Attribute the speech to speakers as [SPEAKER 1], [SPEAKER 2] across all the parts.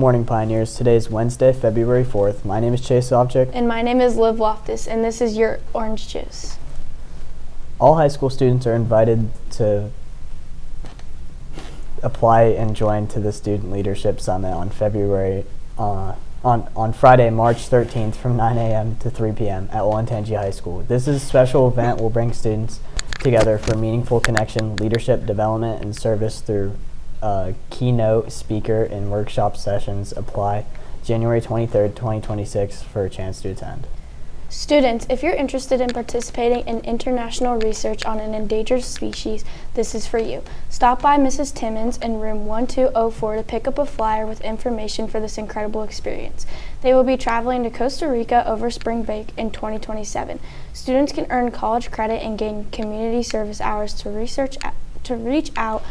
[SPEAKER 1] morning, Pioneers. Today is Wednesday, February 4th. My name is Chase Ovchik.
[SPEAKER 2] And my name is Liv Loftus, and this is your orange juice.
[SPEAKER 1] All high school students are invited to apply and join to the Student Leadership Summit on Friday, March 13th from 9 a.m. to 3 p.m. at Olentangy High School. This is a special event will bring students together for meaningful connection, leadership development, and service through keynote speaker and workshop sessions. Apply January 23rd, 2026 for a chance to attend.
[SPEAKER 2] Students, if you're interested in participating in international research on an endangered species, this is for you. Stop by Mrs. Timmons in room 1204 to pick up a flyer with information for this incredible experience. They will be traveling to Costa Rica over spring break in 2027. Students can earn college credit and gain community service hours to reach out.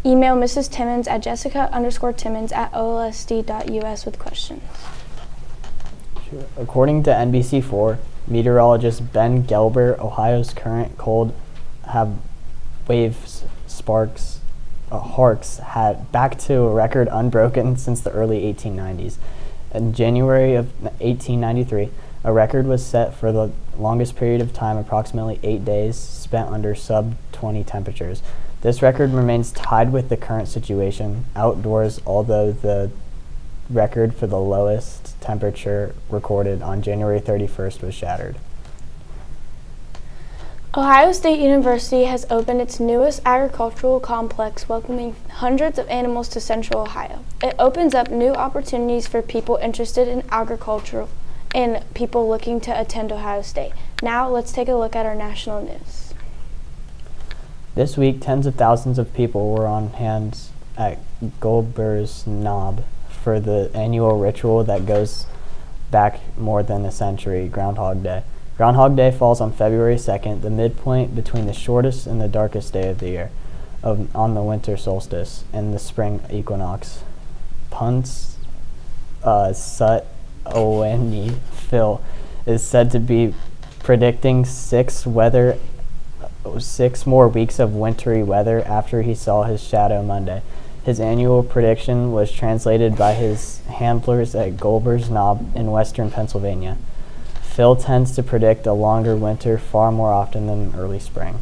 [SPEAKER 2] Email Mrs. Timmons at jessica_timmons@oosd.us with questions.
[SPEAKER 1] According to NBC4, meteorologist Ben Gelber, Ohio's current cold waves harks had back to a record unbroken since the early 1890s. In January of 1893, a record was set for the longest period of time, approximately 8 days, spent under sub-20 temperatures. This record remains tied with the current situation outdoors, although the record for the lowest temperature recorded on January 31st was shattered.
[SPEAKER 2] Ohio State University has opened its newest agricultural complex, welcoming hundreds of animals to Central Ohio. It opens up new opportunities for people interested in agriculture and people looking to attend Ohio State. Now let's take a look at our national news.
[SPEAKER 1] This week, tens of thousands of people were on hand at Goldber's Knob for the annual ritual that goes back more than a century, Groundhog Day. Groundhog Day falls on February 2nd, the midpoint between the shortest and the darkest day of the year, on the winter solstice and the spring equinox. Punts Sut Oweni Phil is said to be predicting 6 more weeks of wintry weather after he saw his shadow Monday. His annual prediction was translated by his handlers at Goldber's Knob in western Pennsylvania. Phil tends to predict a longer winter far more often than early spring.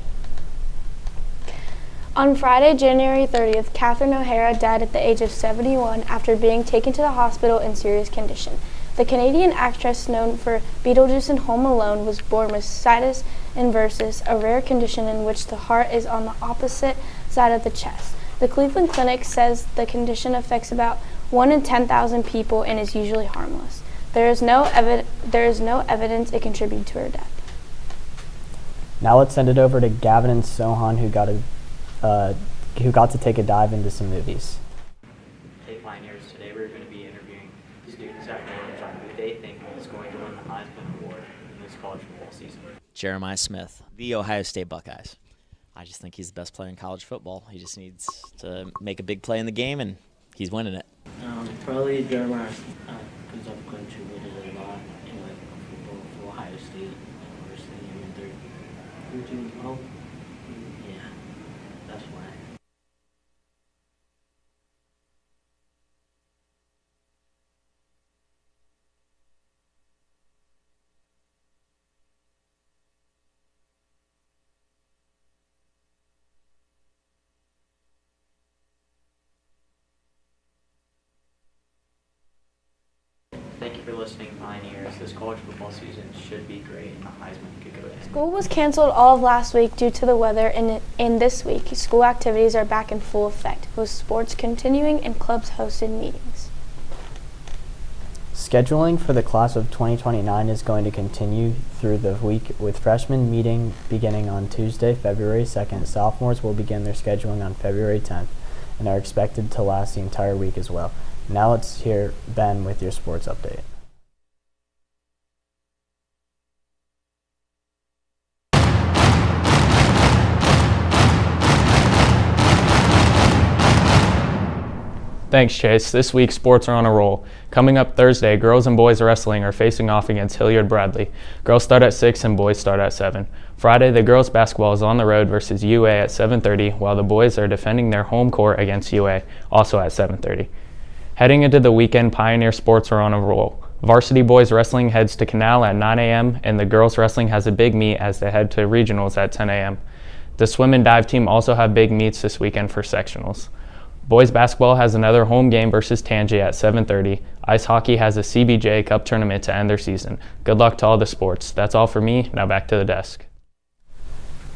[SPEAKER 2] On Friday, January 30th, Catherine O'Hara died at the age of 71 after being taken to the hospital in serious condition. The Canadian actress known for Beetlejuice and Home Alone was born with situs inversus, a rare condition in which the heart is on the opposite side of the chest. The Cleveland Clinic says the condition affects about 1 in 10,000 people and is usually harmless. There is no evidence it contributed to her death.
[SPEAKER 1] Now let's send it over to Gavin and Sohan, who got to take a dive into some movies.
[SPEAKER 3] Hey Pioneers, today we're going to be interviewing students at Orange on who they think is going to win the Heisman Award in this college football season.
[SPEAKER 4] Jeremiah Smith, the Ohio State Buckeyes. I just think he's the best player in college football. He just needs to make a big play in the game, and he's winning it.
[SPEAKER 5] Probably Jeremiah, because I'm contributed a lot in football for Ohio State. Obviously, they're doing well. Yeah, that's why.
[SPEAKER 3] Thank you for listening, Pioneers. This college football season should be great, and the Heisman could go to anyone.
[SPEAKER 2] School was canceled all of last week due to the weather, and this week, school activities are back in full effect, with sports continuing and clubs hosted meetings.
[SPEAKER 1] Scheduling for the class of 2029 is going to continue through the week, with freshmen meeting beginning on Tuesday, February 2nd. Sophomores will begin their scheduling on February 10th and are expected to last the entire week as well. Now let's hear Ben with your sports update.
[SPEAKER 6] Thanks, Chase. This week, sports are on a roll. Coming up Thursday, girls and boys wrestling are facing off against Hilliard Bradley. Girls start at 6 and boys start at 7. Friday, the girls basketball is on the road versus UA at 7:30, while the boys are defending their home court against UA, also at 7:30. Heading into the weekend, Pioneer sports are on a roll. Varsity boys wrestling heads to Canal at 9 a.m. and the girls wrestling has a big meet as they head to regionals at 10 a.m. The swim and dive team also have big meets this weekend for sectionals. Boys basketball has another home game versus Tangi at 7:30. Ice hockey has a CBJ Cup tournament to end their season. Good luck to all the sports. That's all for me. Now back to the desk.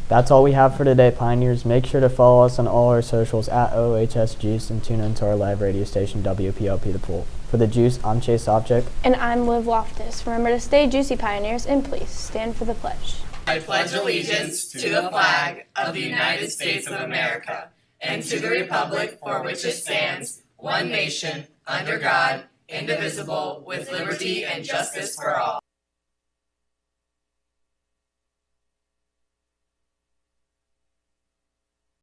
[SPEAKER 1] That's all we have for today, Pioneers. Make sure to follow us on all our socials at OOHS Juice and tune into our live radio station WPLP The Pool. For The Juice, I'm Chase Opchick.
[SPEAKER 2] And I'm Liv Loftus. Remember to stay juicy, Pioneers, and please stand for the pledge.
[SPEAKER 7] I pledge allegiance to the flag of the United States of America and to the republic for which it stands, one nation, under God, indivisible, with liberty and justice for all.